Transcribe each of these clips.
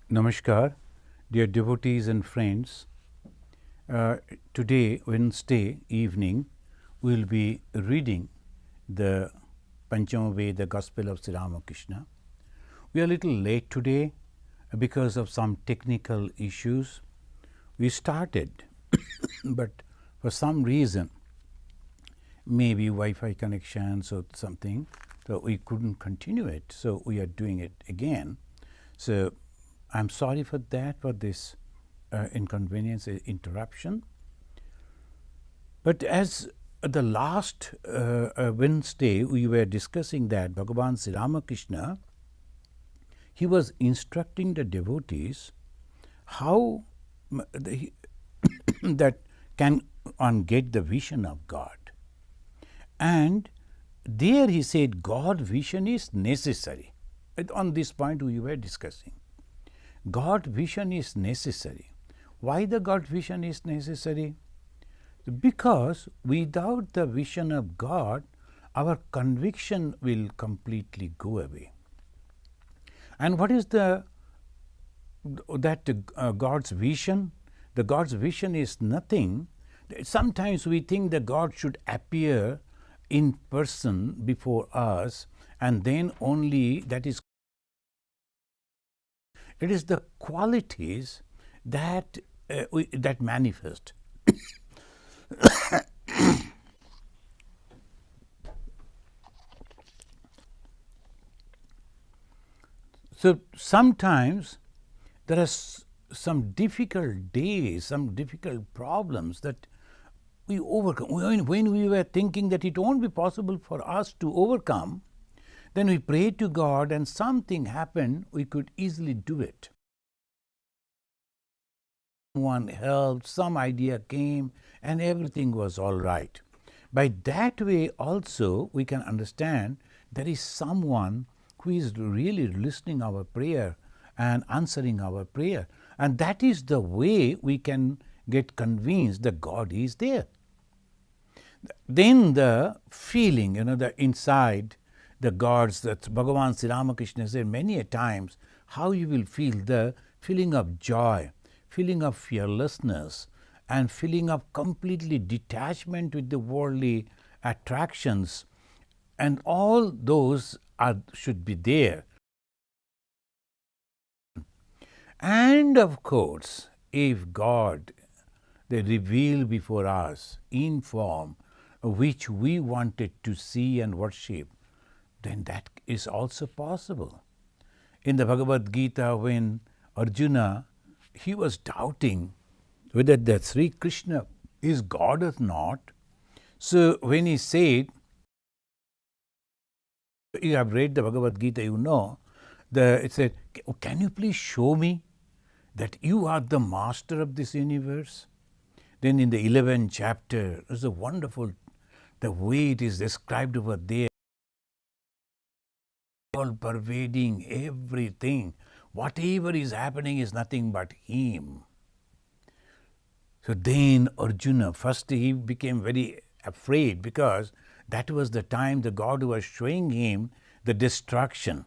Namaskar, dear devotees and friends. Today, Wednesday evening, we will be reading the Panchama Veda, the Gospel of Sri Ramakrishna. We are a little late today because of some technical issues. We started, but for some reason, maybe Wi-Fi connections or something, so we couldn't continue it. So we are doing it again. So I'm sorry for that, for this inconvenience, interruption. But as the last Wednesday we were discussing that Bhagavan Sri Ramakrishna, he was instructing the devotees how that can one get the vision of God. And there he said God vision is necessary. On this point we were discussing. God vision is necessary. Why the God vision is necessary? Because without the vision of God, our conviction will completely go away. And what is God's vision? The God's vision is nothing. Sometimes we think that God should appear in person before us, and then only that is. It is the qualities that that manifest. So sometimes there are some difficult days, some difficult problems that we overcome. When we were thinking that it won't be possible for us to overcome, then we prayed to God and something happened, we could easily do it. Someone helped, some idea came, and everything was all right. By that way also we can understand there is someone who is really listening our prayer and answering our prayer. And that is the way we can get convinced that God is there. Then the feeling, the inside, the gods, that Bhagavan Sri Ramakrishna said many a times, how you will feel the feeling of joy, feeling of fearlessness, and feeling of completely detachment with the worldly attractions, and all those should be there. And of course, if God, they reveal before us in form which we wanted to see and worship, then that is also possible. In the Bhagavad Gita, when Arjuna, he was doubting whether that Sri Krishna is God or not. So when he said, you have read the Bhagavad Gita, it said, can you please show me that you are the master of this universe? Then in the 11th chapter, it's a wonderful, the way it is described over there, all pervading everything. Whatever is happening is nothing but him. So then Arjuna, first he became very afraid, because that was the time the God was showing him the destruction.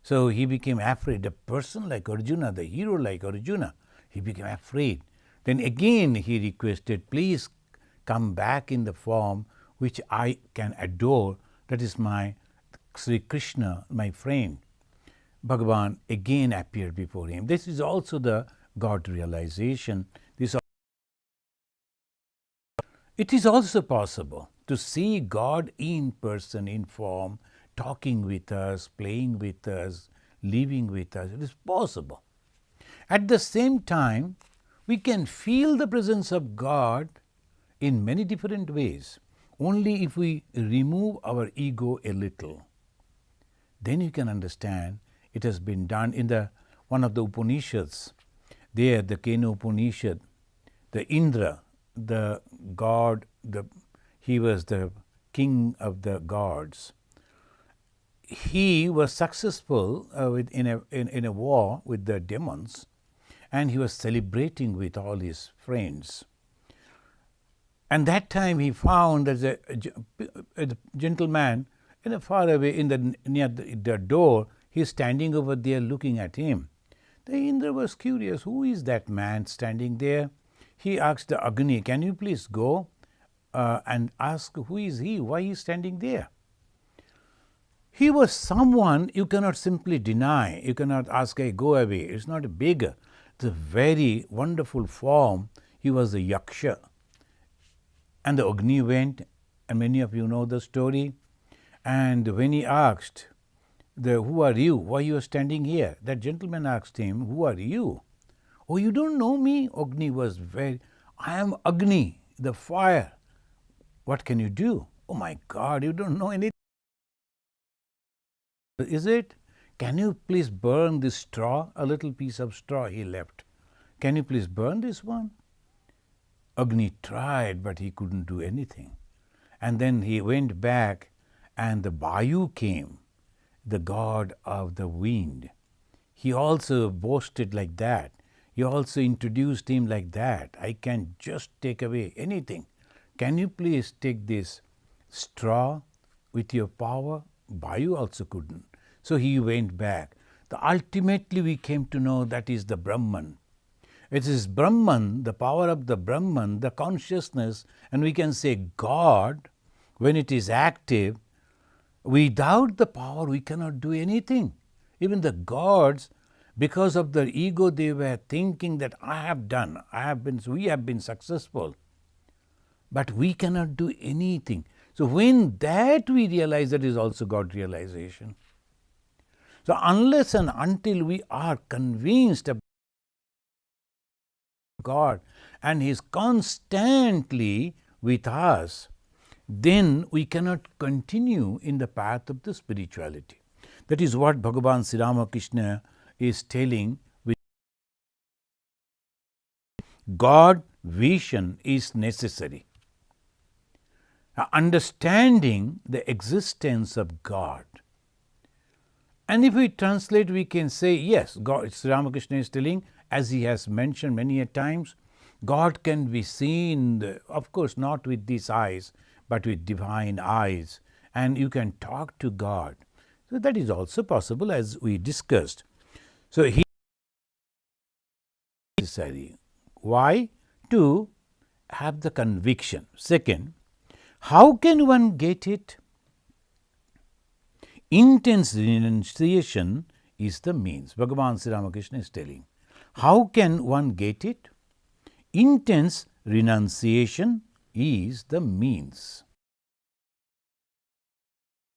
So he became afraid. A person like Arjuna, the hero like Arjuna, he became afraid. Then again he requested, please come back in the form which I can adore. That is my Sri Krishna, my friend. Bhagavan again appeared before him. This is also the God realization. It is also possible to see God in person, in form, talking with us, playing with us, living with us. It is possible. At the same time, we can feel the presence of God in many different ways, only if we remove our ego a little. Then you can understand it has been done in one of the Upanishads. There, the Kena Upanishad, the Indra, the god, he was the king of the gods. He was successful in a war with the demons, and he was celebrating with all his friends. And that time he found that a gentleman far away near the door, he is standing over there looking at him. The Indra was curious, who is that man standing there? He asked the Agni, can you please go and ask who is he, why he is standing there? He was someone you cannot simply deny. You cannot ask, hey, go away. It's not a beggar. It's a very wonderful form. He was a yaksha. And the Agni went, and many of you know the story. And when he asked, who are you? Why you are standing here? That gentleman asked him, who are you? Oh, you don't know me? Agni was I am Agni, the fire. What can you do? Oh my God, you don't know anything. Is it? Can you please burn this straw? A little piece of straw he left. Can you please burn this one? Agni tried, but he couldn't do anything. And then he went back, and the Vayu came, the god of the wind. He also boasted like that. He also introduced him like that. I can just take away anything. Can you please take this straw with your power? Vayu also couldn't. So he went back. Ultimately we came to know that is the Brahman. It is Brahman, the power of the Brahman, the consciousness, and we can say God, when it is active. Without the power we cannot do anything. Even the gods, because of their ego, they were thinking that we have been successful. But we cannot do anything. So when that we realize, that is also God realization. So unless and until we are convinced about God and He is constantly with us, then we cannot continue in the path of the spirituality. That is what Bhagavan Sri Ramakrishna is telling. God vision is necessary. Understanding the existence of God. And if we translate, we can say, yes, God, Sri Ramakrishna is telling, as he has mentioned many a times, God can be seen, of course, not with these eyes, but with divine eyes. And you can talk to God. So that is also possible, as we discussed. So he is necessary. Why? To have the conviction. Second, how can one get it? Intense renunciation is the means. Bhagavan Sri Ramakrishna is telling. How can one get it? Intense renunciation is the means.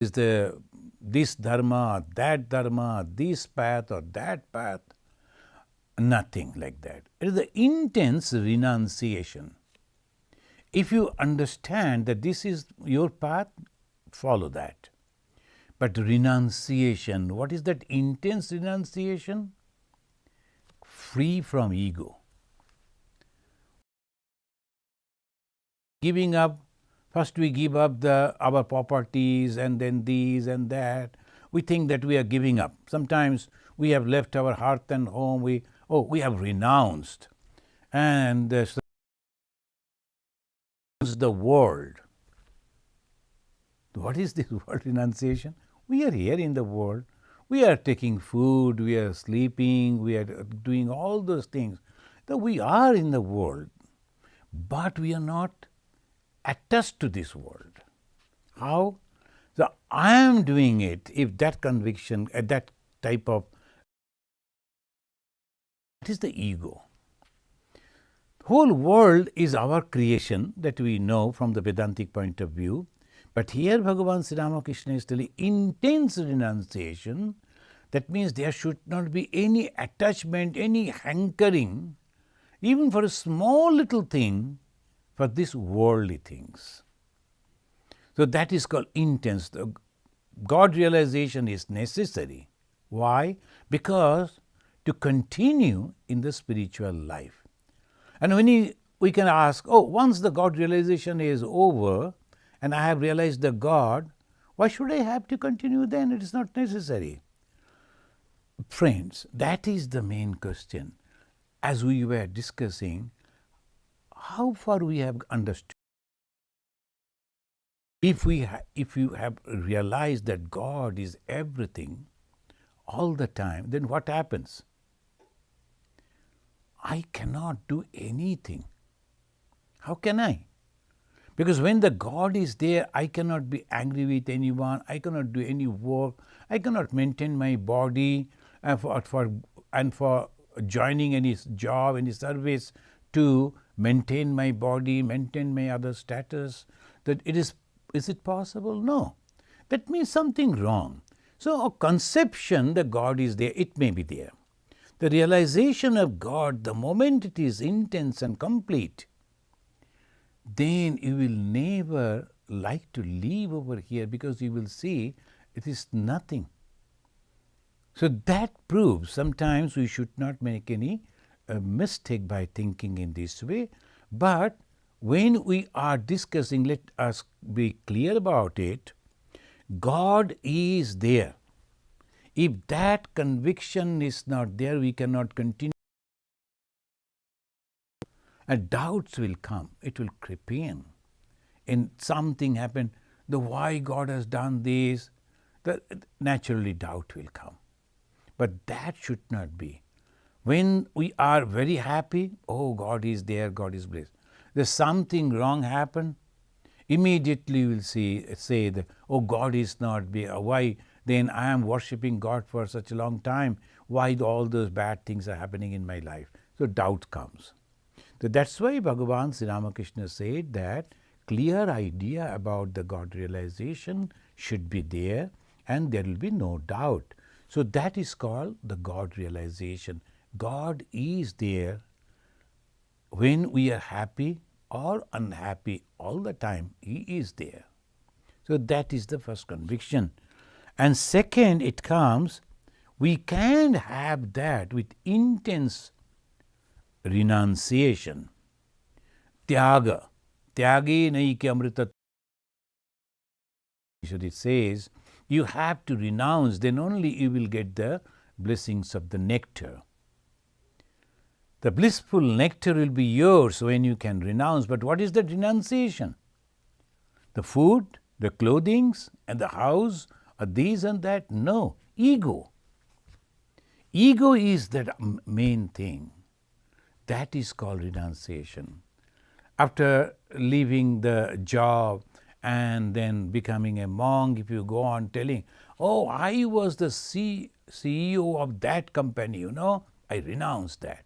Is this dharma, that dharma, this path or that path? Nothing like that. It is the intense renunciation. If you understand that this is your path, follow that. But renunciation, what is that intense renunciation? Free from ego. Giving up, first we give up our properties and then these and that. We think that we are giving up. Sometimes we have left our hearth and home, we have renounced. And the world. What is this word renunciation? We are here in the world. We are taking food, we are sleeping, we are doing all those things. So we are in the world, but we are not attached to this world. How? So I am doing it, if that conviction, that type of, it is the ego. Whole world is our creation that we know from the Vedantic point of view. But here Bhagavan Sri Ramakrishna is telling intense renunciation. That means there should not be any attachment, any hankering, even for a small little thing, for these worldly things. So that is called intense. The God realization is necessary. Why? Because to continue in the spiritual life. And when we can ask, once the God realization is over and I have realized the God, why should I have to continue then? It is not necessary. Friends, that is the main question. As we were discussing, how far we have understood. If you have realized that God is everything all the time, then what happens? I cannot do anything. How can I? Because when the God is there, I cannot be angry with anyone, I cannot do any work, I cannot maintain my body for joining any job, any service to maintain my body, maintain my other status. That is it possible? No. That means something wrong. So a conception that God is there, it may be there. The realization of God, the moment it is intense and complete, then you will never like to live over here, because you will see it is nothing. So that proves sometimes we should not make any mistake by thinking in this way. But when we are discussing, let us be clear about it. God is there. If that conviction is not there, we cannot continue. And doubts will come, it will creep in. And something happened, the why God has done this, naturally doubt will come. But that should not be. When we are very happy, oh, God is there, God is blessed. There's something wrong happen, immediately we will say that, oh, God is not there. Why then I am worshipping God for such a long time? Why all those bad things are happening in my life? So doubt comes. So that's why Bhagavan Sri Ramakrishna said that clear idea about the God realization should be there, and there will be no doubt. So that is called the God realization. God is there when we are happy or unhappy, all the time He is there. So that is the first conviction. And second, it comes, we can have that with intense renunciation. Tyaga. Tyage naike amrita. It says, you have to renounce, then only you will get the blessings of the nectar. The blissful nectar will be yours when you can renounce. But what is that renunciation? The food, the clothings, and the house, or these and that? No. Ego. Ego is the main thing. That is called renunciation. After leaving the job and then becoming a monk, if you go on telling, oh, I was the CEO of that company, I renounced that.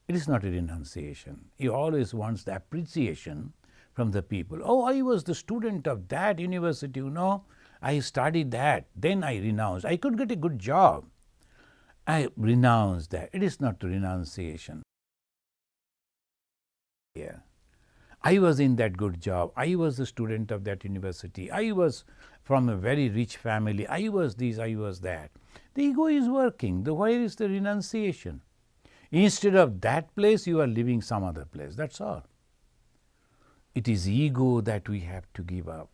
It is not a renunciation. He always wants the appreciation from the people. Oh, I was the student of that university, I studied that, then I renounced. I could get a good job. I renounced that. It is not a renunciation. Yeah. I was in that good job. I was the student of that university. I was from a very rich family. I was this, I was that. The ego is working. Where is the renunciation? Instead of that place, you are living some other place. That's all. It is ego that we have to give up.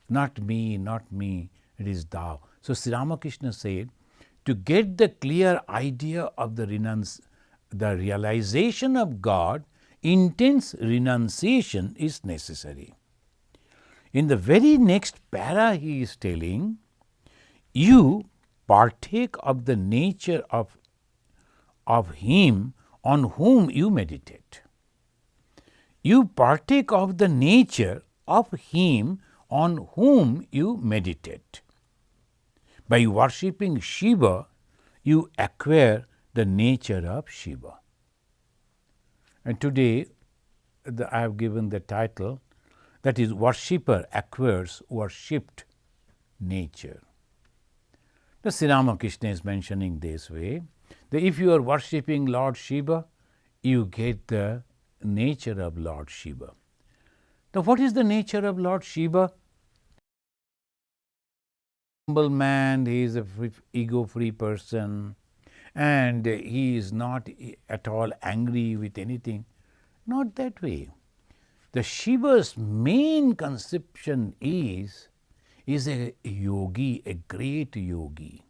Not me, not me. It is thou. So Sri Ramakrishna said, to get the clear idea of the realization of God, intense renunciation is necessary. In the very next para, he is telling, you partake of the nature of Him on whom you meditate. You partake of the nature of Him on whom you meditate. By worshipping Shiva, you acquire the nature of Shiva. And today, I have given the title, that is, worshipper acquires worshipped nature. The Sri Ramakrishna is mentioning this way, that if you are worshipping Lord Shiva, you get the nature of Lord Shiva. Now, what is the nature of Lord Shiva? Humble man, he is a ego-free person, and he is not at all angry with anything. Not that way. The Shiva's main conception is a yogi, a great yogi.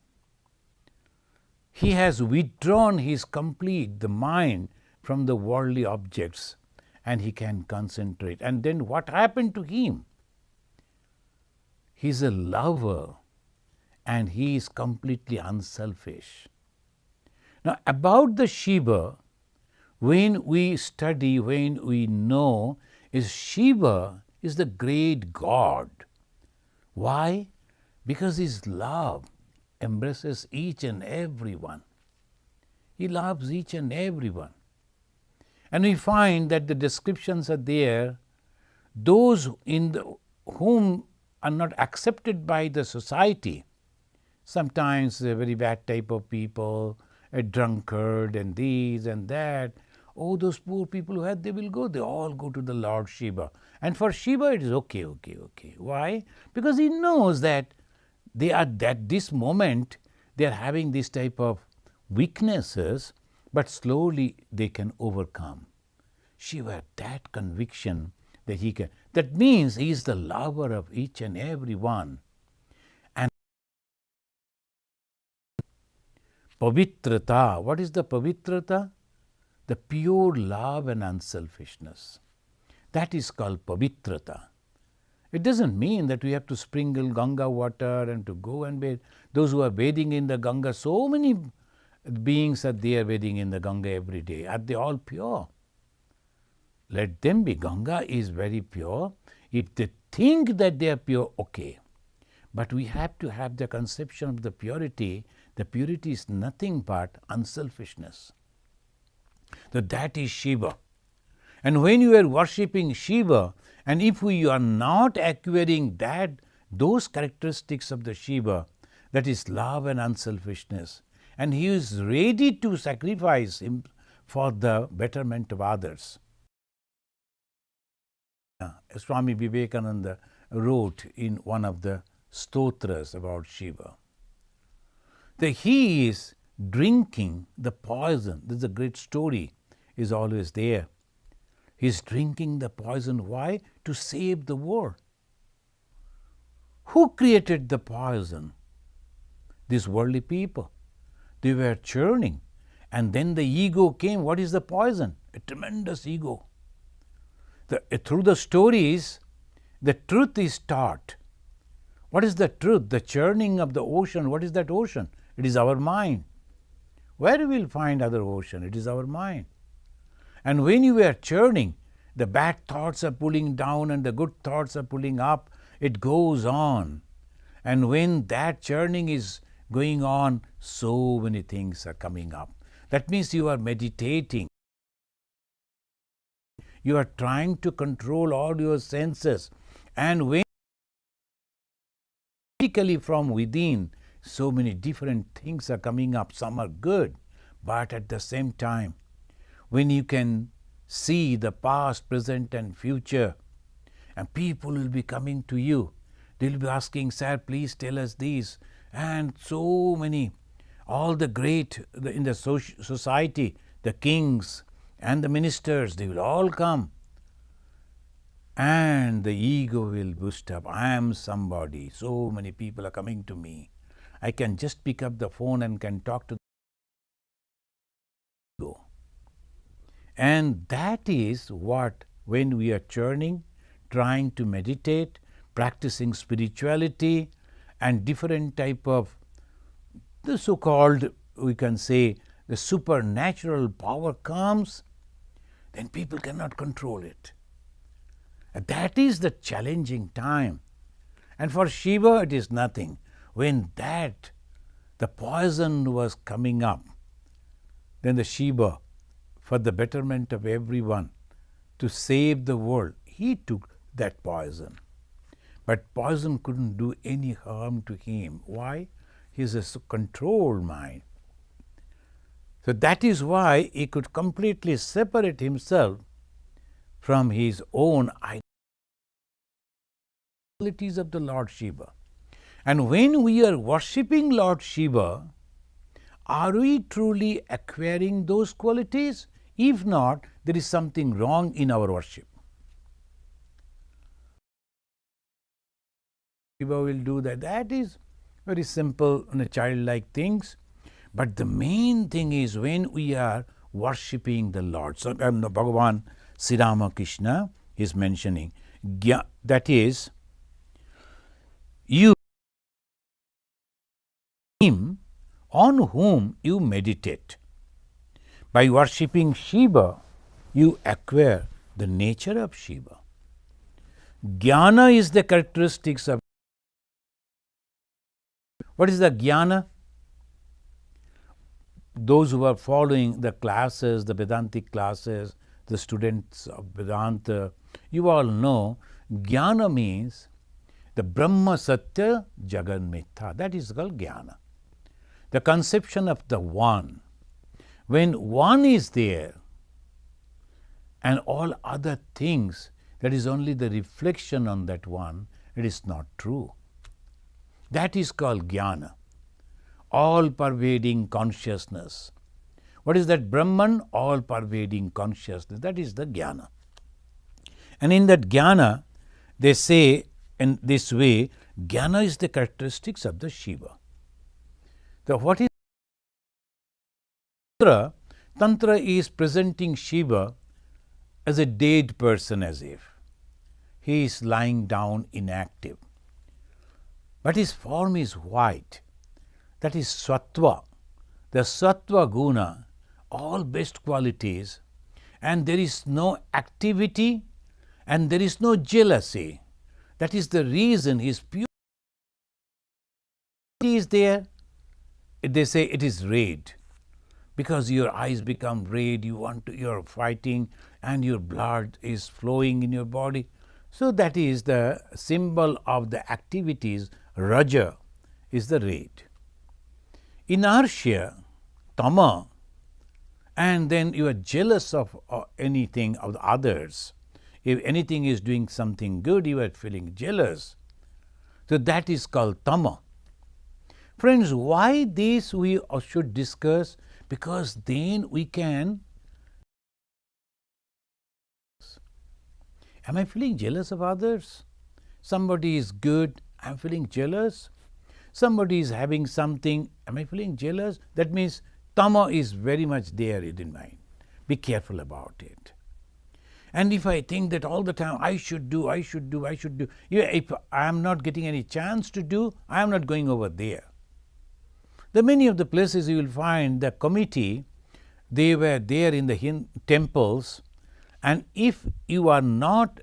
He has withdrawn the mind from the worldly objects, and he can concentrate. And then what happened to him? He is a lover, and he is completely unselfish. Now, about the Shiva, when we study, when we know, is Shiva is the great God. Why? Because his love embraces each and every one. He loves each and every one. And we find that the descriptions are there. Those whom are not accepted by the society, sometimes a very bad type of people, a drunkard and these and that. Oh, those poor people who had, they all go to the Lord Shiva. And for Shiva it is okay. Why? Because he knows that they are at this moment they are having this type of weaknesses, but slowly they can overcome. Shiva had that conviction that he can. That means he is the lover of each and every one. And pavitrata, what is the pavitrata? The pure love and unselfishness. That is called pavitrata. It doesn't mean that we have to sprinkle Ganga water and to go and bathe. Those who are bathing in the Ganga, so many beings are there bathing in the Ganga every day. Are they all pure? Let them be. Ganga is very pure. If they think that they are pure, okay. But we have to have the conception of the purity. The purity is nothing but unselfishness. So that is Shiva. And when you are worshipping Shiva, and if we are not acquiring those characteristics of the Shiva, that is love and unselfishness, and he is ready to sacrifice him for the betterment of others. Swami Vivekananda wrote in one of the stotras about Shiva that he is drinking the poison. This is a great story, is always there. He is drinking the poison. Why? To save the world. Who created the poison? These worldly people. They were churning. And then the ego came. What is the poison? A tremendous ego. Through the stories, the truth is taught. What is the truth? The churning of the ocean. What is that ocean? It is our mind. Where we will find other ocean? It is our mind. And when you are churning, the bad thoughts are pulling down and the good thoughts are pulling up. It goes on. And when that churning is going on, so many things are coming up. That means you are meditating. You are trying to control all your senses. And when from within, so many different things are coming up. Some are good, but at the same time, when you can see the past, present and future, and people will be coming to you, they will be asking, sir, please tell us this. And so many, all the great in the society, the kings and the ministers, they will all come. And the ego will boost up. I am somebody. So many people are coming to me. I can just pick up the phone and can talk to the ego. And that is what, when we are churning, trying to meditate, practicing spirituality and different type of the so-called, we can say, the supernatural power comes, then people cannot control it. And that is the challenging time. And for Shiva it is nothing. When the poison was coming up, then the Shiva, for the betterment of everyone, to save the world, he took that poison. But poison couldn't do any harm to him. Why? He is a controlled mind. So that is why he could completely separate himself from his own identities of the Lord Shiva. And when we are worshipping Lord Shiva, are we truly acquiring those qualities? If not, there is something wrong in our worship. Shiva will do that. That is very simple and childlike things. But the main thing is when we are worshipping the Lord. So Bhagavan Sri Ramakrishna is mentioning, that is, you, him on whom you meditate. By worshipping Shiva, you acquire the nature of Shiva. Jnana is the characteristics of. What is the jnana? Those who are following the classes, the Vedantic classes, the students of Vedanta, you all know jnana means the Brahma Satya Jagan Mithya. That is called jnana. The conception of the one. When one is there and all other things, that is only the reflection on that one, it is not true. That is called jnana, all-pervading consciousness. What is that Brahman? All-pervading consciousness. That is the jnana. And in that jnana, they say in this way, jnana is the characteristics of the Shiva. So what is Tantra? Tantra is presenting Shiva as a dead person, as if he is lying down inactive. But his form is white. That is Sattva. The Sattva Guna, all best qualities, and there is no activity and there is no jealousy. That is the reason his purity is there. They say it is red. Because your eyes become red, you are fighting and your blood is flowing in your body. So that is the symbol of the activities. Raja is the red. Inertia, tama, and then you are jealous of anything of the others. If anything is doing something good, you are feeling jealous. So that is called tama. Friends, why this we should discuss? Because then we can. Am I feeling jealous of others? Somebody is good, I am feeling jealous. Somebody is having something, am I feeling jealous? That means tama is very much there in mind. Be careful about it. And if I think that all the time I should do, if I am not getting any chance to do, I am not going over there. The many of the places you will find the committee, they were there in the temples, and if you are not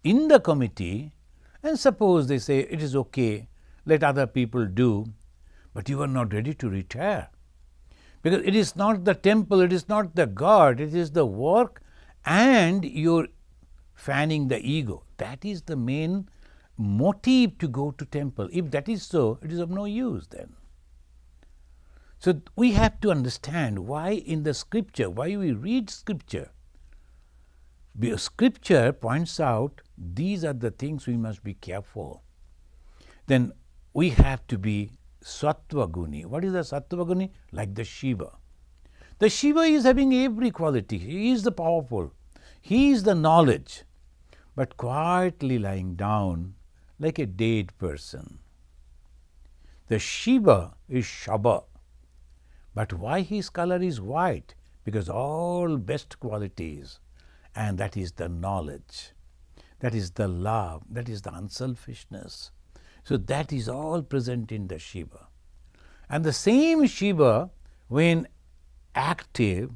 in the committee, and suppose they say it is okay, let other people do, but you are not ready to retire. Because it is not the temple, it is not the God, it is the work and you're fanning the ego. That is the main motive to go to temple. If that is so, it is of no use then. So we have to understand why in the scripture, why we read scripture. Because scripture points out these are the things we must be careful. Then we have to be Sattva Guni. What is the Sattva Guni? Like the Shiva. The Shiva is having every quality. He is the powerful. He is the knowledge. But quietly lying down like a dead person. The Shiva is Shaba. But why his color is white? Because all best qualities, and that is the knowledge, that is the love, that is the unselfishness. So that is all present in the Shiva. And the same Shiva, when active,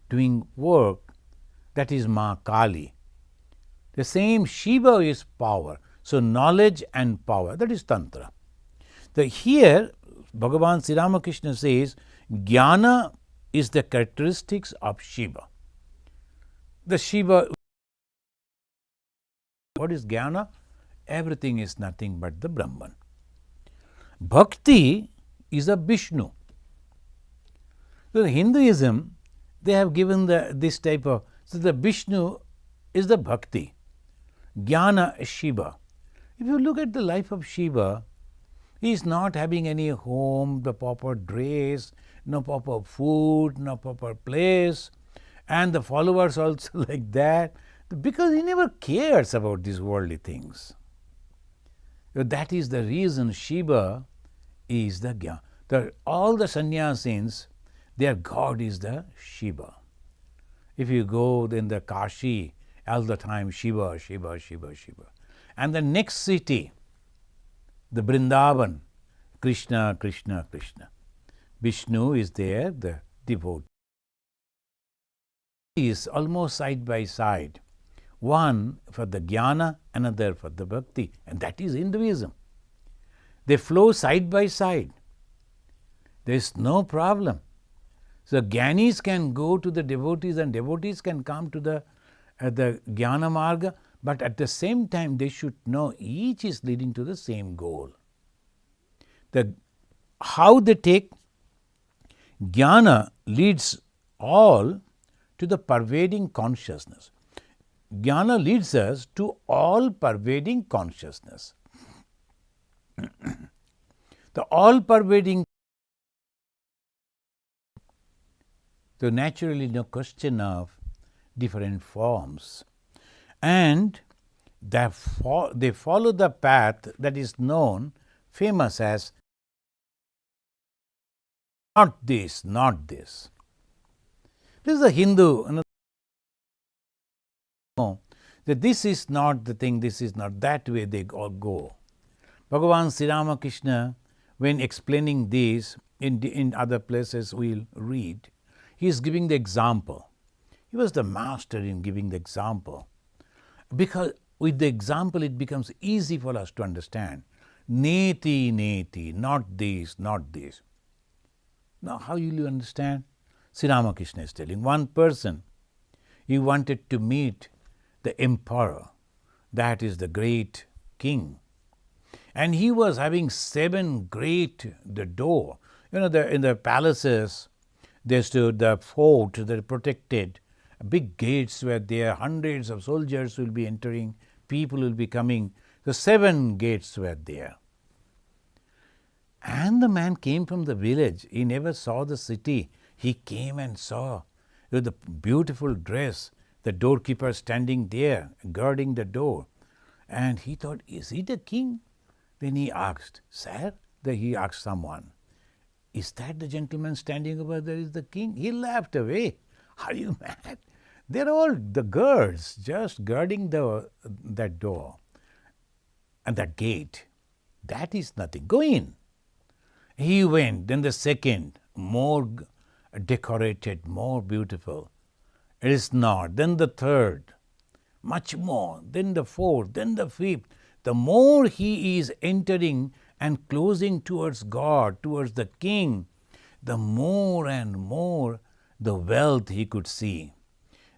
doing work, that is Ma Kali. The same Shiva is power. So knowledge and power, that is Tantra. Here, Bhagavan Sri Ramakrishna says, Jnana is the characteristics of Shiva. The Shiva, what is Jnana? Everything is nothing but the Brahman. Bhakti is a Vishnu. So the Hinduism, they have given this type of, so the Vishnu is the Bhakti. Jnana is Shiva. If you look at the life of Shiva, he is not having any home, the proper dress, no proper food, no proper place, and the followers also like that, because he never cares about these worldly things. So that is the reason Shiva is the Jnana. All the sannyasins, their God is the Shiva. If you go in the Kashi, all the time Shiva, Shiva, Shiva, Shiva. And the next city, the Vrindavan, Krishna, Krishna, Krishna. Vishnu is there, the devotee. is almost side by side. One for the jnana, another for the bhakti, and that is Hinduism. They flow side by side. There is no problem. So jnanis can go to the devotees and devotees can come to the jnana marga, but at the same time they should know each is leading to the same goal. How they take jnana leads all to the pervading consciousness. Jnana leads us to all pervading consciousness. The all pervading, so naturally no question of different forms, and they follow the path that is known, famous as not this, not this. This is a Hindu, that this is not the thing, this is not, that way they all go. Bhagavan Sri Ramakrishna, when explaining this in other places we'll read, he is giving the example. He was the master in giving the example, because with the example it becomes easy for us to understand. Neti, neti, not this, not this. Now how will you understand? Sri Ramakrishna is telling one person, he wanted to meet the emperor, that is the great king. And he was having 7 great door. In the palaces, there stood the fort that protected. Big gates were there, hundreds of soldiers will be entering, people will be coming. The 7 gates were there. And the man came from the village, he never saw the city. He came and saw the beautiful dress, the doorkeeper standing there, guarding the door. And he thought, is he the king? Then he asked, sir, he asked someone, is that the gentleman standing over there is the king? He laughed away. Are you mad? They're all the guards just guarding that door and that gate. That is nothing. Go in. He went. Then the second, more decorated, more beautiful. It is not. Then the third, much more. Then the fourth, then the fifth. The more he is entering and closing towards God, towards the king, the more and more the wealth he could see.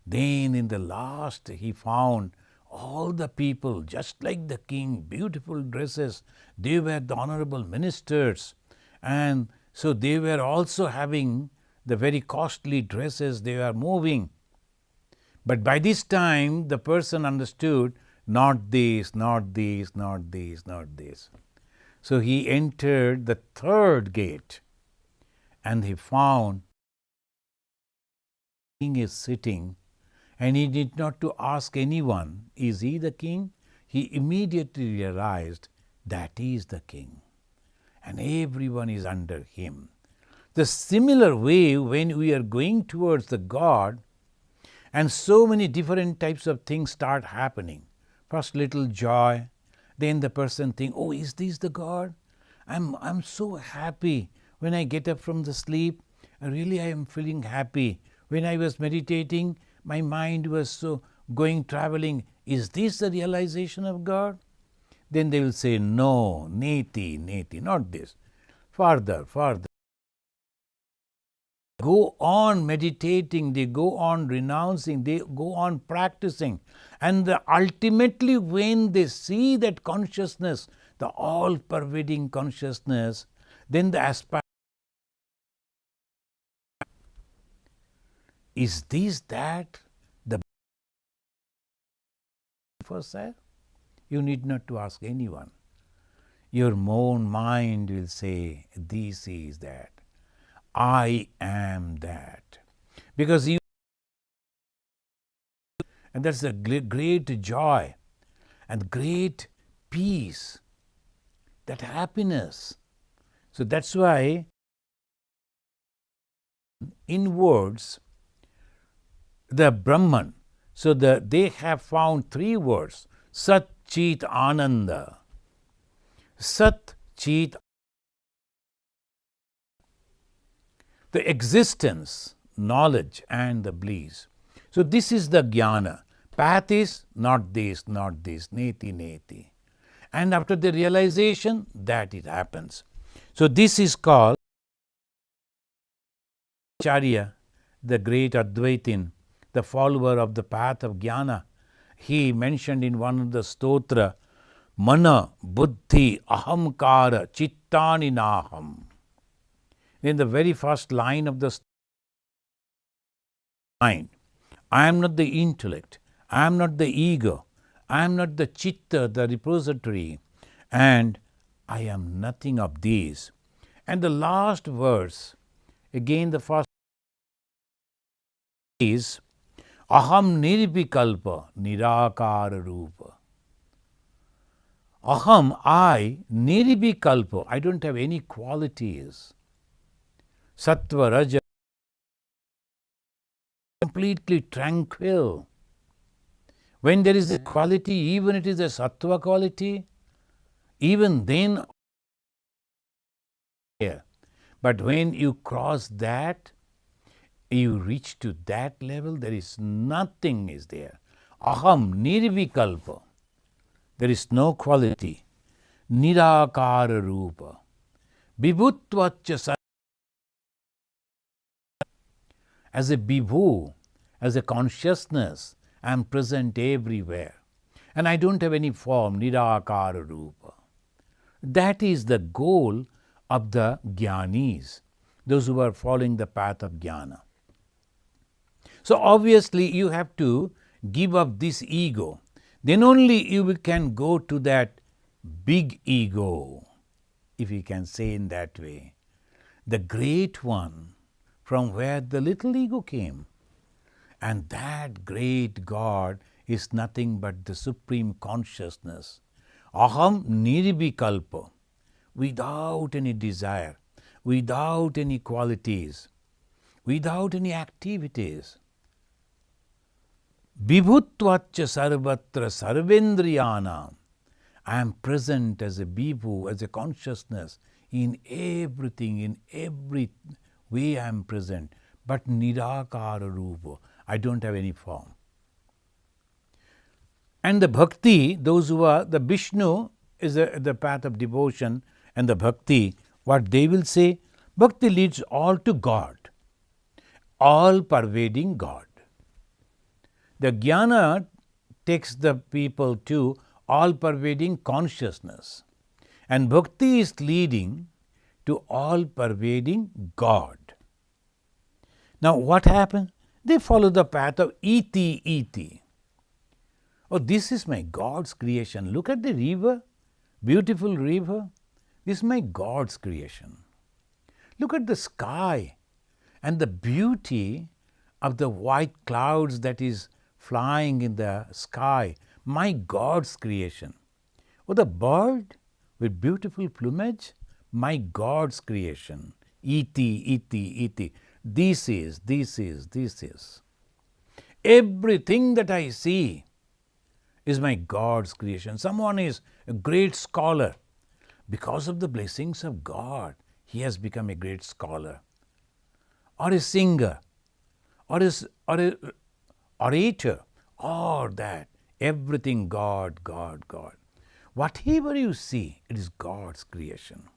Then in the last he found all the people just like the king, beautiful dresses. They were the honorable ministers, and so they were also having the very costly dresses, they were moving. But by this time the person understood, not this, not this, not this, not this. So he entered the third gate and he found the king is sitting, and he did not to ask anyone, is he the king? He immediately realized that he is the king and everyone is under him. The similar way, when we are going towards the God and so many different types of things start happening. First little joy, then the person thinks, oh, is this the God? I'm so happy when I get up from the sleep. Really I am feeling happy. When I was meditating, my mind was so traveling. Is this the realization of God? Then they will say, no, neti, neti, not this. Farther, farther. Go on meditating, they go on renouncing, they go on practicing. And ultimately when they see that consciousness, the all-pervading consciousness, then the aspect, is this that the for sir? You need not to ask anyone. Your own mind will say, this is that. I am that. Because you, and that's a great joy and great peace, that happiness. So that's why in words, the Brahman, so they have found 3 words, Sat Chit Ananda. Sat Chit, the existence, knowledge and the bliss. So this is the jnana. Path is not this, neti, neti. And after the realization, that it happens. So this is called Acharya, the great Advaitin, the follower of the path of jnana. He mentioned in one of the stotra, Mana, Buddhi, Ahamkara, Chittani Naham. In the very first line of the mind, I am not the intellect, I am not the ego, I am not the chitta, the repository, and I am nothing of these. And the last verse, again the first is Aham nirvikalpa nirakara rupa. Aham, I, nirvikalpa, I don't have any qualities. Sattva, Raja, completely tranquil. When there is a quality, even it is a sattva quality, even then, but when you cross that, you reach to that level, there is nothing is there. Aham nirvikalpa. There is no quality. Nirakara rupa. Vibhutvacha. As a vibhu, as a consciousness, I am present everywhere. And I don't have any form, nirakara rupa. That is the goal of the jnanis, those who are following the path of jnana. So obviously you have to give up this ego. Then only you can go to that big ego, if you can say in that way. The great one from where the little ego came. And that great God is nothing but the supreme consciousness. Aham nirvikalpa, without any desire, without any qualities, without any activities. Vibhutvacha sarvatra sarvendriyanam. I am present as a vibhu, as a consciousness in everything, in every way I am present. But nirakara rupa, I don't have any form. And the bhakti, those who are, the Vishnu is the path of devotion, and the bhakti, what they will say, bhakti leads all to God, all pervading God. The jnana takes the people to all pervading consciousness, and bhakti is leading to all pervading God. Now what happens? They follow the path of iti, iti. Oh, this is my God's creation. Look at the river, beautiful river. This is my God's creation. Look at the sky and the beauty of the white clouds that is flying in the sky. My God's creation. Oh, the bird with beautiful plumage. My God's creation. Iti, iti, iti. This is. Everything that I see is my God's creation. Someone is a great scholar. Because of the blessings of God, he has become a great scholar. Or a singer, or a orator, or that. Everything God, God, God. Whatever you see, it is God's creation.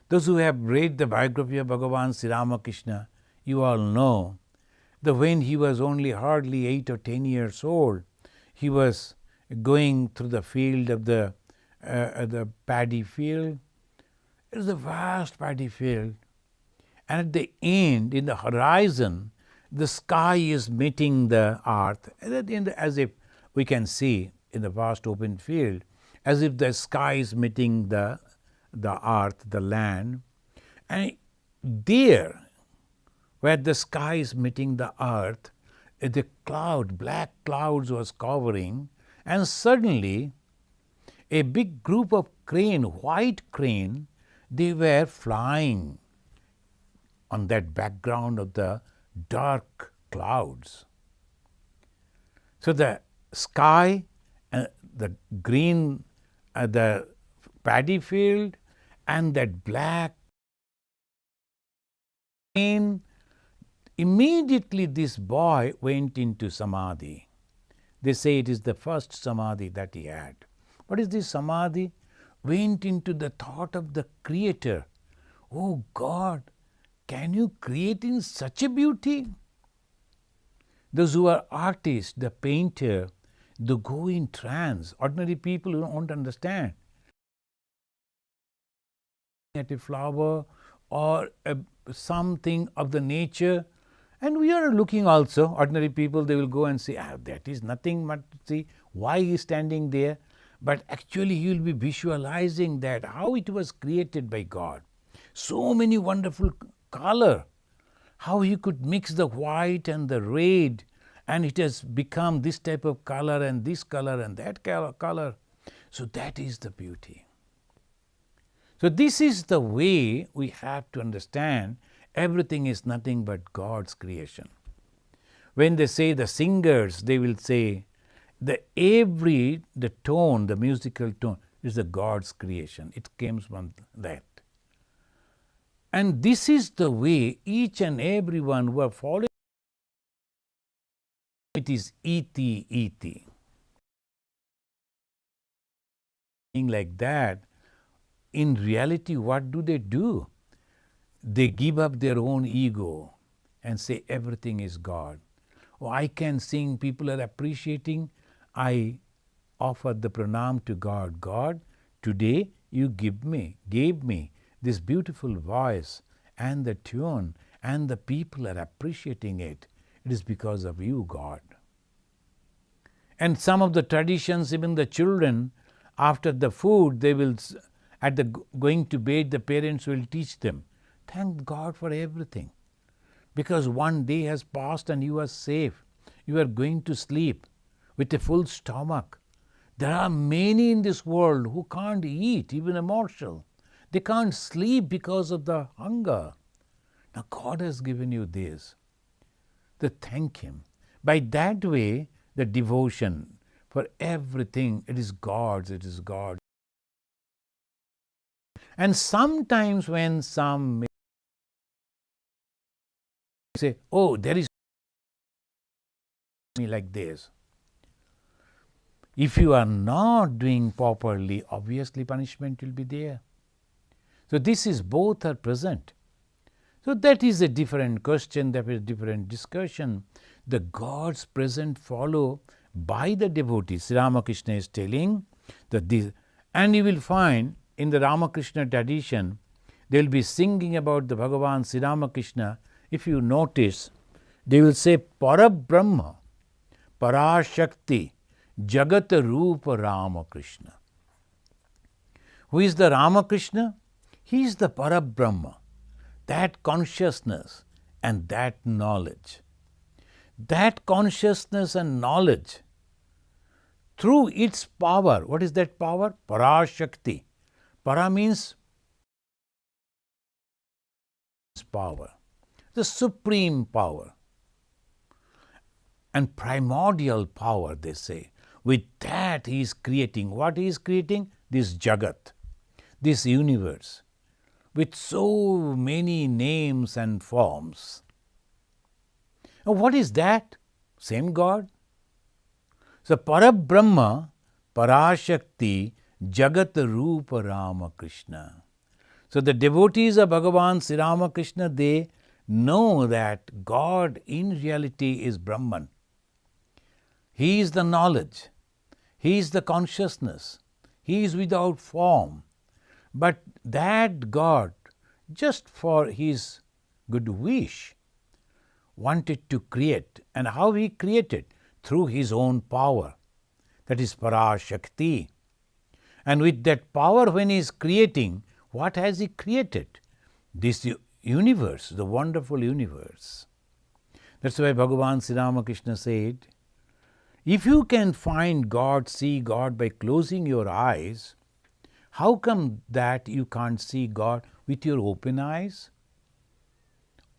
Those who have read the biography of Bhagavan Sri Ramakrishna, you all know that when he was only hardly 8 or 10 years old, he was going through the field of the paddy field. It was a vast paddy field. And at the end, in the horizon, the sky is meeting the earth, as if we can see in the vast open field, as if the sky is meeting the earth, the land. And there, where the sky is meeting the earth, the cloud, black clouds was covering, and suddenly a big group of crane, white crane, they were flying on that background of the dark clouds. So the sky, the green, the paddy field, and that black crane, Immediately this boy went into samadhi. They say it is the first samadhi that he had. What is this samadhi? Went into the thought of the Creator. Oh God, can you create in such a beauty? Those who are artists, the painter, they go in trance. Ordinary people who don't understand. At a flower or something of the nature, and we are looking also, ordinary people, they will go and say, that is nothing but, see, why he is standing there? But actually you will be visualizing that, how it was created by God. So many wonderful color, how he could mix the white and the red, and it has become this type of color and this color and that color. So that is the beauty. So this is the way we have to understand everything is nothing but God's creation. When they say the singers, they will say the tone, the musical tone is the God's creation. It comes from that. And this is the way each and every one who are following, it is iti, iti. Like that, in reality, what do? They give up their own ego and say everything is God. Oh, I can sing, people are appreciating. I offer the pranam to God. God, today you gave me this beautiful voice and the tune, and the people are appreciating it. It is because of you, God. And some of the traditions, even the children, after the food, they will, at the going to bed, the parents will teach them, thank God for everything. Because one day has passed and you are safe. You are going to sleep with a full stomach. There are many in this world who can't eat, even a morsel. They can't sleep because of the hunger. Now God has given you this. To thank Him. By that way, the devotion for everything, it is God's, it is God. And sometimes when some say, oh, there is me like this. If you are not doing properly, obviously punishment will be there. So this is both are present. So that is a different question, that is a different discussion. The God's present follow by the devotees. Sri Ramakrishna is telling that this, and you will find in the Ramakrishna tradition, they will be singing about the Bhagavan Sri Ramakrishna. If you notice, they will say Parabrahma, Parashakti, Jagat Rupa Ramakrishna. Who is the Ramakrishna? He is the Parabrahma, that consciousness and that knowledge. That consciousness and knowledge, through its power, what is that power? Parashakti. Para means power, the supreme power and primordial power, they say. With that he is creating. What he is creating? This Jagat, this universe, with so many names and forms. Now what is that? Same God. So Parabrahma, Parashakti, Jagat Rupa Ramakrishna. So the devotees of Bhagavan Sri Ramakrishna, they know that God in reality is Brahman. He is the knowledge. He is the consciousness. He is without form. But that God, just for His good wish, wanted to create. And how He created? Through His own power. That is Parashakti. And with that power, when He is creating, what has He created? This universe, the wonderful universe. That's why Bhagavan Sri Ramakrishna said, if you can find God, see God by closing your eyes, how come that you can't see God with your open eyes?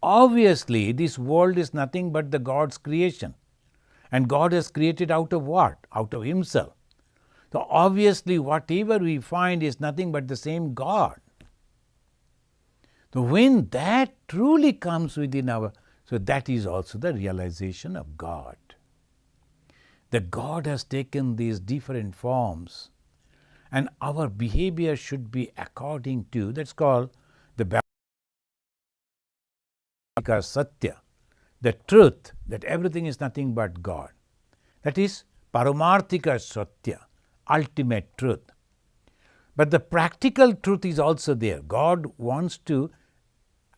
Obviously, this world is nothing but the God's creation. And God has created out of what? Out of Himself. So obviously, whatever we find is nothing but the same God. So when that truly comes within our So that is also the realization of God. The God has taken these different forms, and our behavior should be according to, that's called the Satya, the truth that everything is nothing but God. That is Paramarthika Satya, ultimate truth. But the practical truth is also there. God wants to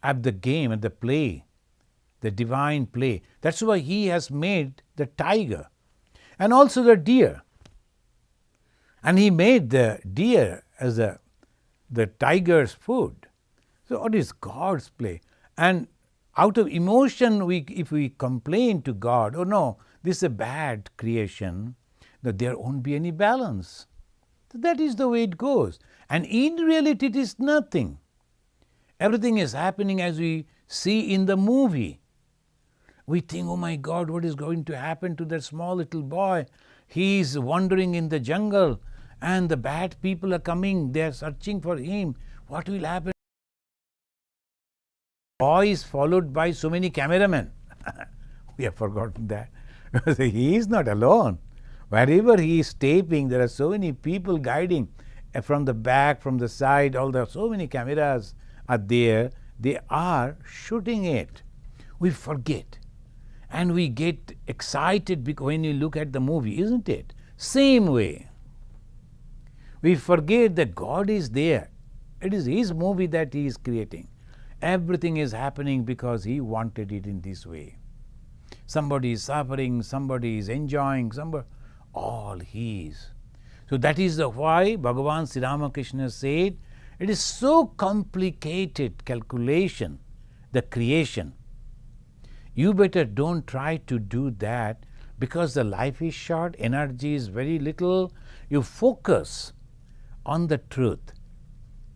have the game and the play, the divine play. That's why He has made the tiger and also the deer. And He made the deer as the tiger's food. So what is God's play? And out of emotion, if we complain to God, oh no, this is a bad creation, that there won't be any balance. So that is the way it goes. And in reality, it is nothing. Everything is happening as we see in the movie. We think, oh my God, what is going to happen to that small little boy? He is wandering in the jungle and the bad people are coming, they are searching for him. What will happen? The boy is followed by so many cameramen. We have forgotten that. He is not alone. Wherever he is taping, there are so many people guiding from the back, from the side, so many cameras are there. They are shooting it. We forget. And we get excited because when you look at the movie, isn't it? Same way. We forget that God is there. It is His movie that He is creating. Everything is happening because He wanted it in this way. Somebody is suffering, somebody is enjoying, all His. So that is why Bhagavan Sri Ramakrishna said, it is so complicated calculation, the creation. You better don't try to do that because the life is short, energy is very little. You focus on the truth.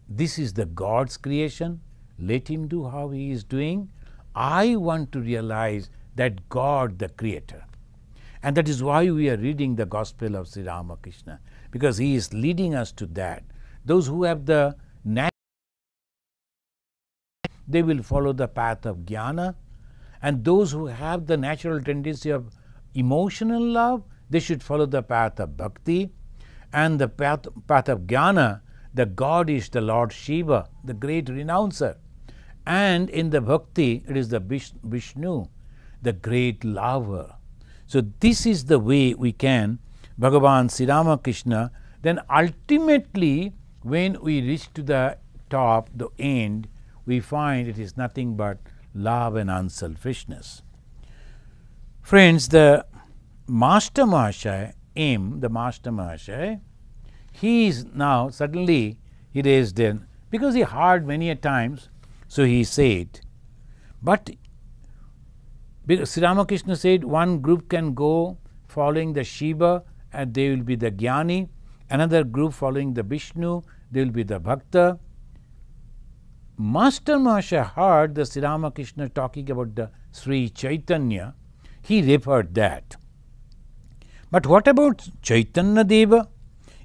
This is the God's creation. Let Him do how He is doing. I want to realize that God, the Creator. And that is why we are reading the Gospel of Sri Ramakrishna, because He is leading us to that. Those who have the natural, they will follow the path of jnana, and those who have the natural tendency of emotional love, they should follow the path of bhakti. And the path of jnana, the God is the Lord Shiva, the great renouncer. And in the bhakti, it is the Vishnu, the great lover. So this is the way we can, Bhagavan Sri Ramakrishna, then ultimately when we reach to the top, the end, we find it is nothing but love and unselfishness. Friends, the Master Mahashaya, the Master Mahashaya, he is now suddenly he raised in, because he heard many a times, so he said, but Sri Ramakrishna said one group can go following the Shiva and they will be the Jnani, another group following the Vishnu, they will be the Bhakta. Master Mahashaya heard the Sri Ramakrishna talking about the Sri Chaitanya, he referred that. But what about Chaitanya Deva?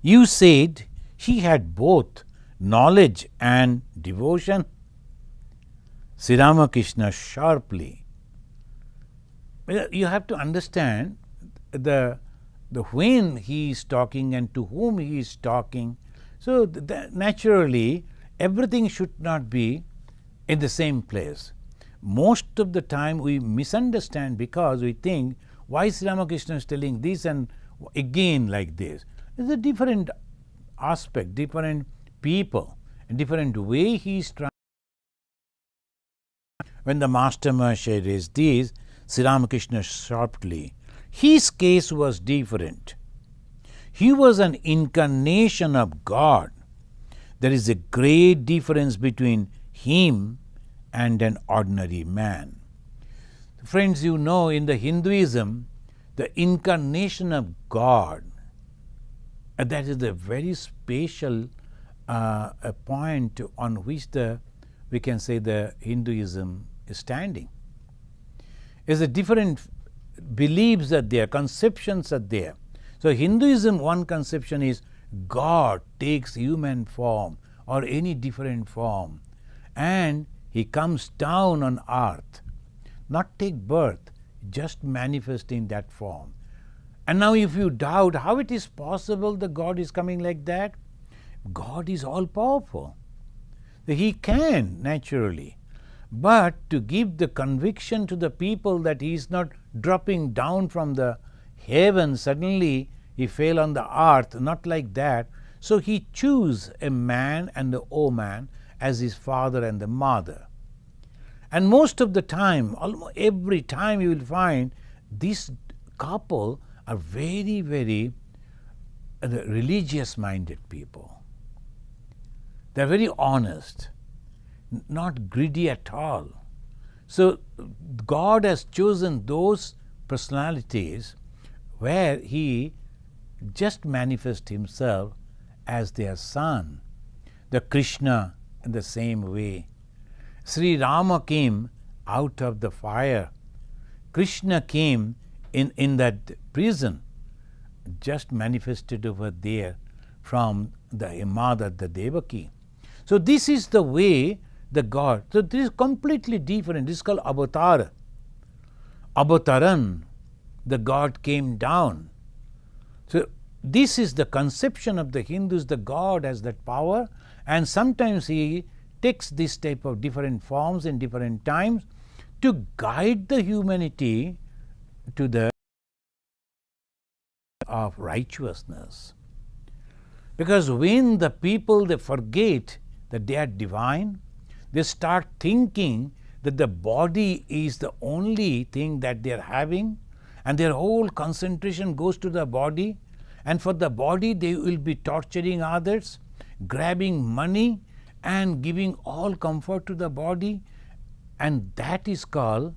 You said he had both knowledge and devotion. Sri Ramakrishna sharply. You have to understand the when he is talking and to whom he is talking. So naturally, everything should not be in the same place. Most of the time we misunderstand because we think, why Sri Ramakrishna is telling this and again like this. It's a different aspect, different people, a different way he is trying. When the Master Mahashaya raised this, Sri Ramakrishna sharply, his case was different. He was an incarnation of God. There is a great difference between him and an ordinary man. Friends, you know, in the Hinduism, the incarnation of God, that is a very special a point on which we can say the Hinduism is standing. Is a different beliefs are there, conceptions are there. So Hinduism, one conception is God takes human form or any different form and he comes down on earth. not take birth, just manifest in that form. And now if you doubt how it is possible that God is coming like that, God is all powerful. He can naturally, but to give the conviction to the people that He is not dropping down from the heaven, suddenly He fell on the earth, not like that. So He chose a man and a woman as His father and the mother. And most of the time, almost every time, you will find this couple are very, very religious minded people. They are very honest, not greedy at all. So God has chosen those personalities where He just manifests Himself as their son. The Krishna in the same way. Sri Rama came out of the fire. Krishna came in that prison, just manifested over there from the mother, the Devaki. So this is the way the God. So this is completely different. This is called avatar. Avataran, the God came down. So this is the conception of the Hindus. The God has that power, and sometimes He takes this type of different forms in different times to guide the humanity to the of righteousness. Because when the people, they forget that they are divine, they start thinking that the body is the only thing that they are having, and their whole concentration goes to the body, and for the body they will be torturing others, grabbing money and giving all comfort to the body, and that is called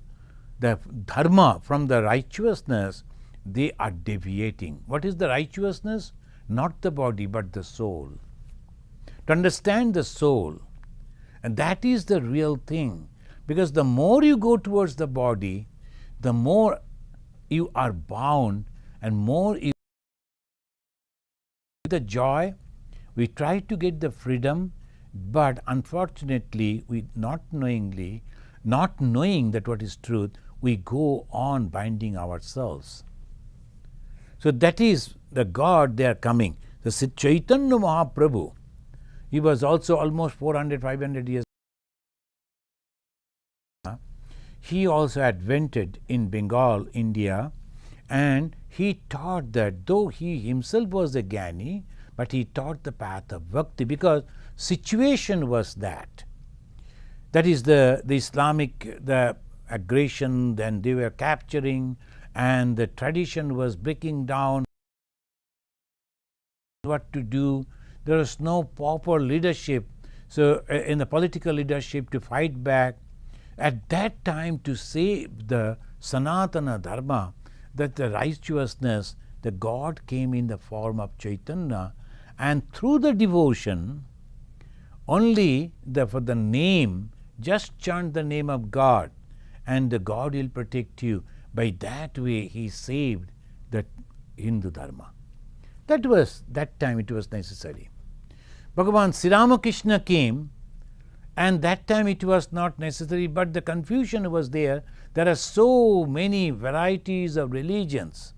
the dharma. From the righteousness they are deviating. What is the righteousness? Not the body but the soul. To understand the soul, and that is the real thing, because the more you go towards the body, the more you are bound and more you the joy. We try to get the freedom, but unfortunately we not knowing that what is truth, we go on binding ourselves. So that is the God they are coming. The Chaitanya Mahaprabhu, he was also almost 400-500 years. He also advented in Bengal, India, and he taught that, though he himself was a Jnani, but he taught the path of bhakti, because situation was that. That is the Islamic, the aggression, then they were capturing, and the tradition was breaking down. What to do? There was no proper leadership, so in the political leadership to fight back. At that time, to save the Sanatana Dharma, that the righteousness, the God came in the form of Chaitanya, and through the devotion, only for the name, just chant the name of God, and the God will protect you. By that way, He saved the Hindu Dharma. That time it was necessary. Bhagavan Sri Ramakrishna came, and that time it was not necessary, but the confusion was there. There are so many varieties of religions.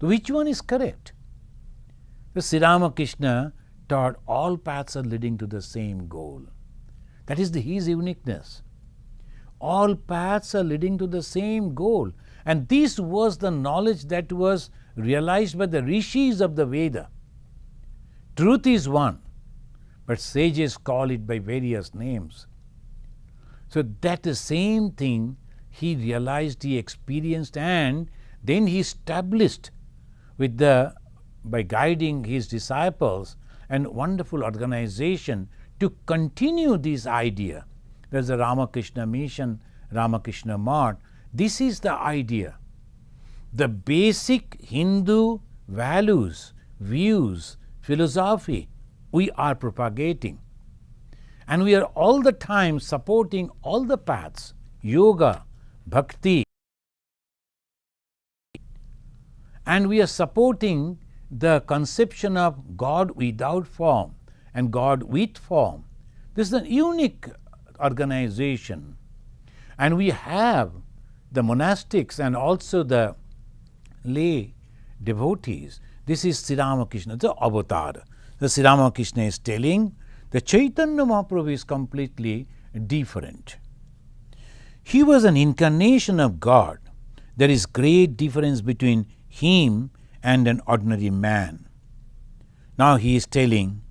So which one is correct? The Sri Ramakrishna taught all paths are leading to the same goal. That is his uniqueness. All paths are leading to the same goal. And this was the knowledge that was realized by the rishis of the Veda. Truth is one, but sages call it by various names. So that the same thing he realized, he experienced, and then he established by guiding his disciples and wonderful organization to continue this idea. There's a Ramakrishna Mission, Ramakrishna Math. This is the idea. The basic Hindu values, views, philosophy we are propagating. And we are all the time supporting all the paths, yoga, bhakti. And we are supporting the conception of God without form and God with form. This is a unique organization. And we have the monastics and also the lay devotees. This is Sri Ramakrishna, the avatar. The Sri Ramakrishna is telling the Chaitanya Mahaprabhu is completely different. He was an incarnation of God. There is great difference between him and an ordinary man. Now he is telling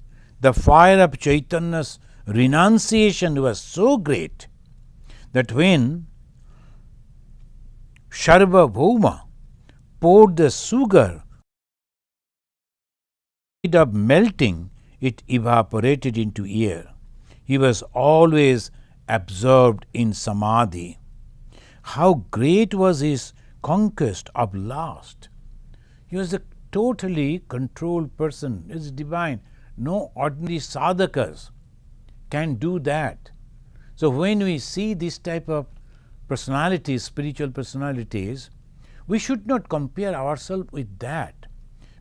the fire of Chaitanya's renunciation was so great that when Sarvabhauma poured the sugar, instead of melting, it evaporated into air. He was always absorbed in samadhi. How great was his conquest of lust! He was a totally controlled person. It's divine. No ordinary sadhakas can do that. So when we see this type of personalities, spiritual personalities, we should not compare ourselves with that,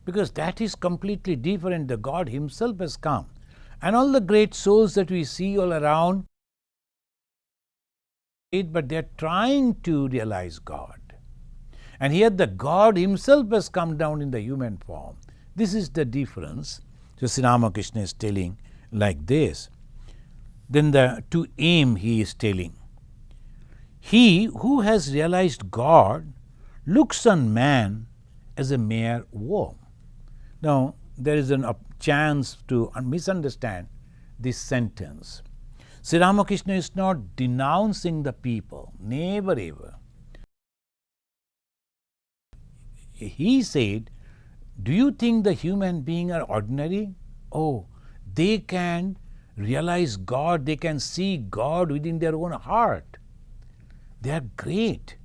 because that is completely different. The God himself has come. And all the great souls that we see all around, but they are trying to realize God. And here the God himself has come down in the human form. This is the difference. So Sri Ramakrishna is telling like this. Then to aim he is telling. He who has realized God looks on man as a mere worm. Now there is a chance to misunderstand this sentence. Sri Ramakrishna is not denouncing the people, never ever. He said, do you think the human beings are ordinary? Oh, they can realize God, they can see God within their own heart. They are great.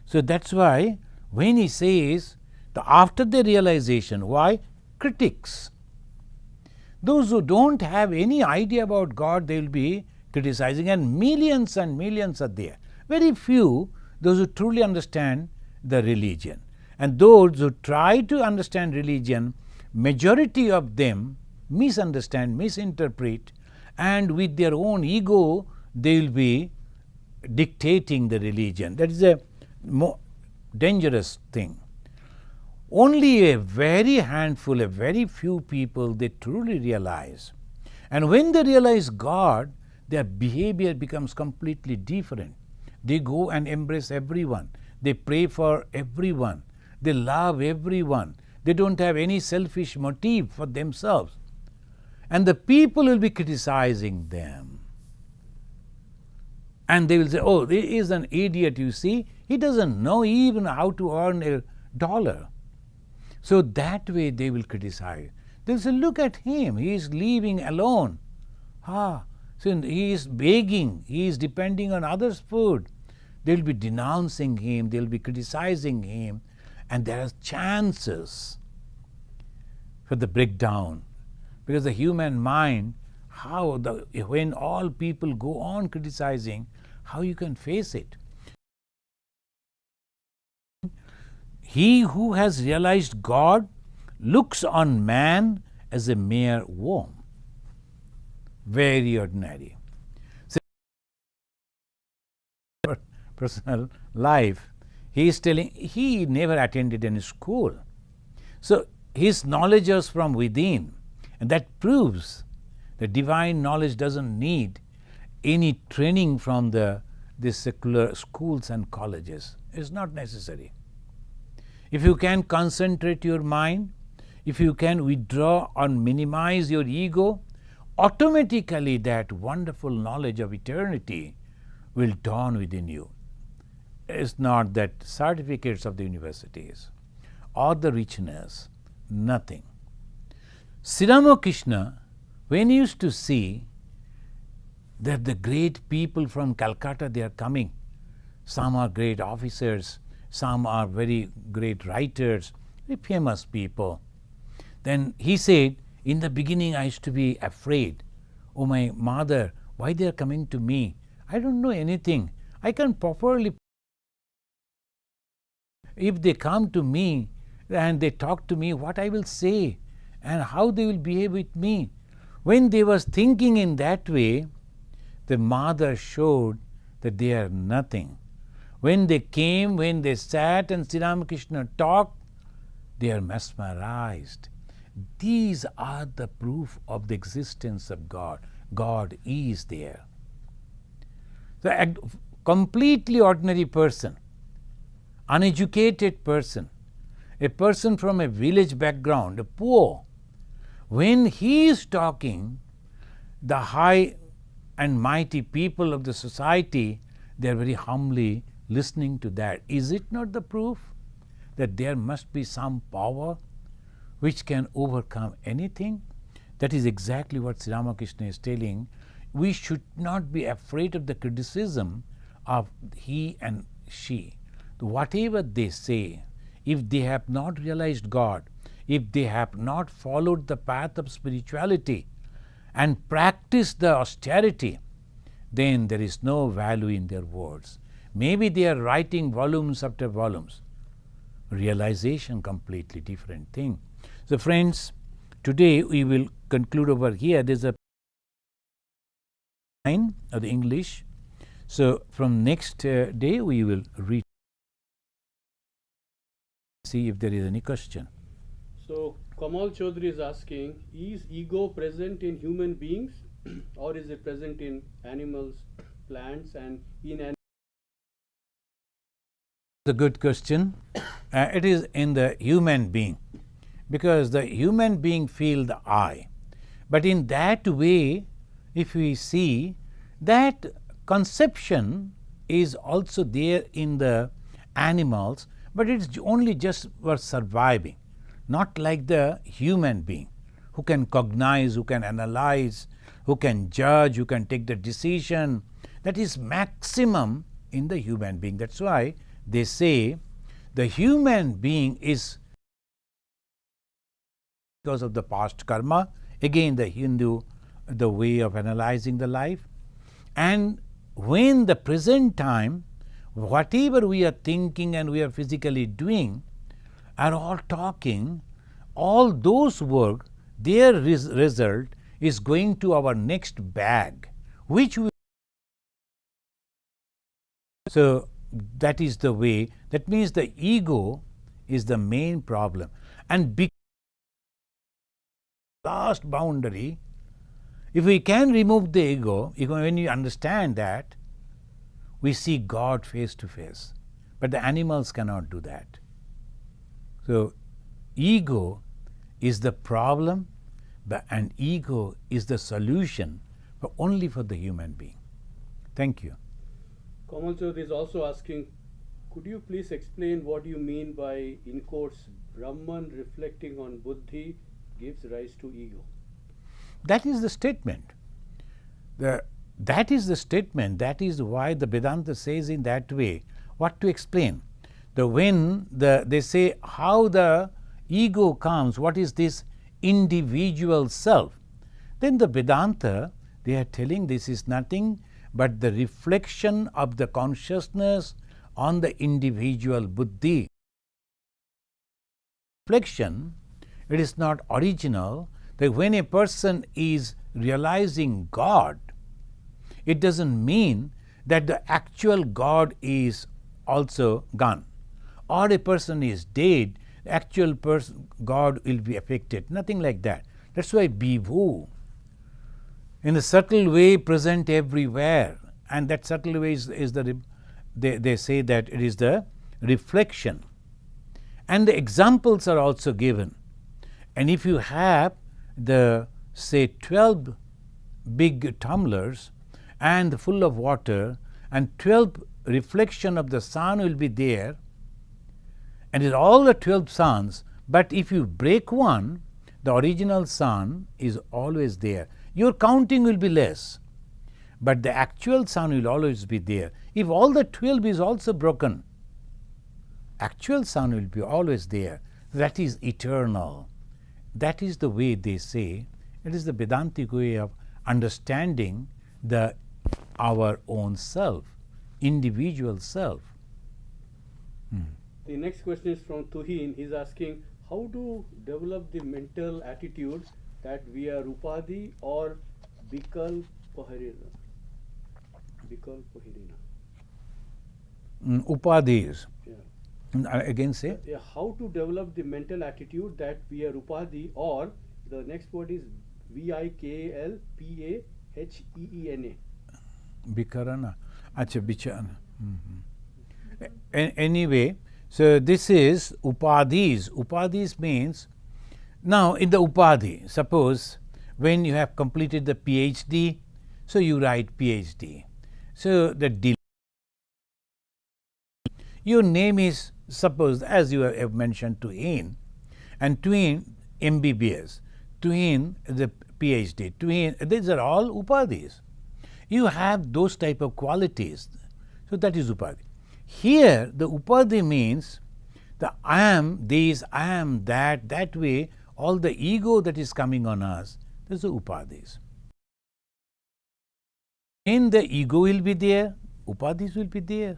So that's why when he says, after the realization, why? Critics. Those who don't have any idea about God, they will be criticizing, and millions are there. Very few, those who truly understand the religion. And those who try to understand religion, majority of them misunderstand, misinterpret, and with their own ego, they will be dictating the religion. That is a more dangerous thing. Only a very handful, a very few people, they truly realize. And when they realize God, their behavior becomes completely different. They go and embrace everyone. They pray for everyone. They love everyone. They don't have any selfish motive for themselves. And the people will be criticizing them. And they will say, oh, he is an idiot, you see. He doesn't know even how to earn $1. So that way they will criticize. They will say, look at him, he is living alone. So he is begging, he is depending on others' food. They will be denouncing him, they will be criticizing him, and there are chances for the breakdown. Because the human mind, when all people go on criticizing, how you can face it? He who has realized God looks on man as a mere worm. Very ordinary. So, personal life, he is telling he never attended any school. So his knowledge is from within, and that proves that divine knowledge doesn't need any training from the secular schools and colleges. It's not necessary. If you can concentrate your mind, if you can withdraw or minimize your ego, automatically that wonderful knowledge of eternity will dawn within you. It's not that certificates of the universities or the richness, nothing. Sri Ramakrishna, when he used to see that the great people from Calcutta, they are coming, some are great officers, some are very great writers, very famous people. Then he said, in the beginning I used to be afraid. Oh my mother, why they are coming to me? I don't know anything. I can properly. If they come to me and they talk to me, what I will say and how they will behave with me. When they was thinking in that way, the mother showed that they are nothing. When they came, when they sat and Sri Ramakrishna talked, they are mesmerized. These are the proof of the existence of God. God is there. The completely ordinary person, uneducated person, a person from a village background, a poor, when he is talking, the high and mighty people of the society, they are very humbly listening to that. Is it not the proof that there must be some power which can overcome anything? That is exactly what Sri Ramakrishna is telling. We should not be afraid of the criticism of he and she. Whatever they say, if they have not realized God, if they have not followed the path of spirituality and practiced the austerity, then there is no value in their words. Maybe they are writing volumes after volumes. Realization, completely different thing. So friends, today we will conclude over here. There is a line of the English. So from next day we will read, see if there is any question. So Kamal Chaudhary is asking, is ego present in human beings or is it present in animals, plants and inanimate? A good question. It is in the human being, because the human being feel the I. But in that way, if we see, that conception is also there in the animals, but it's only just for surviving, not like the human being who can cognize, who can analyze, who can judge, who can take the decision. That is maximum in the human being. That's why they say the human being is because of the past karma. Again, the Hindu, the way of analyzing the life. And when the present time, whatever we are thinking and we are physically doing are all talking, all those work, their result is going to our next bag, which we. So that is the way. That means the ego is the main problem. And last boundary, if we can remove the ego, when you understand that, we see God face to face. But the animals cannot do that. So ego is the problem, and ego is the solution, but only for the human being. Thank you. Kamal Chaudhary is also asking, could you please explain what you mean by, in quotes, Brahman reflecting on Buddhi gives rise to ego? That is the statement. That is the statement. That is why the Vedanta says in that way. What to explain? When they say how the ego comes, what is this individual self? Then the Vedanta, they are telling this is nothing but the reflection of the consciousness on the individual buddhi. Reflection, it is not original. That when a person is realizing God, it doesn't mean that the actual God is also gone, or a person is dead, the actual God will be affected. Nothing like that. That's why Bibhu, in a subtle way, present everywhere, and that subtle way is they say that it is the reflection. And the examples are also given. And if you have the, say, 12 big tumblers and full of water, and 12 reflection of the sun will be there, and it's all the 12 suns, but if you break one, the original sun is always there. Your counting will be less, but the actual sun will always be there. If all the 12 is also broken, actual sun will be always there. That is eternal. That is the way they say. It is the Vedantic way of understanding our own self, individual self. The next question is from Tuhin. He's asking, how to develop the mental attitude that we are Upadhi or Vikalpaharina? Upadhis. Yeah. Again say. Yeah, how to develop the mental attitude that we are upadhi, or the next word is Vikalpaheena. Vikarana. Acha, Vicharana. Anyway, so this is Upadhis. Upadhis means, now in the Upadhi, suppose when you have completed the PhD, so you write PhD. So the your name is, suppose, as you have mentioned, Twin, and Twin MBBS, Twin the PhD, Twin, these are all Upadhis. You have those type of qualities. So that is Upadhi. Here the Upadhi means the I am this, I am that, that way all the ego that is coming on us, those are Upadhis. When the ego will be there, Upadhis will be there.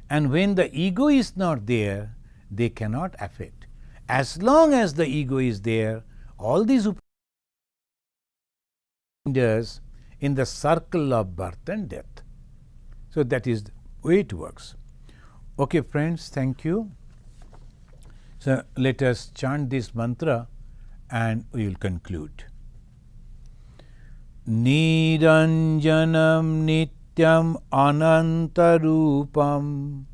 And when the ego is not there, they cannot affect. As long as the ego is there, all these Upadhis in the circle of birth and death. So that is the way it works. Okay, friends, thank you. So let us chant this mantra and we will conclude. Niranjanam nityam anantarupam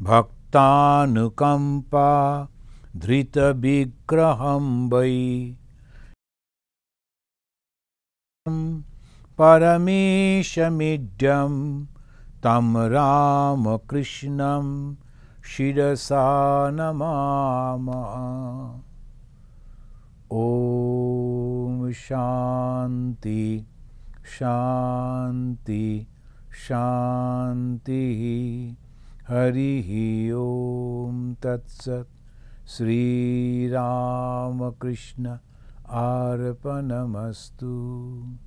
bhaktanukampa dhrita vigraham vai parameshamidyam tam Rama Krishnam Shirasa namama. Om Shanti Shanti Shanti. Harihi Om Tat Sat. Sri Rama Krishna Arpanamastu.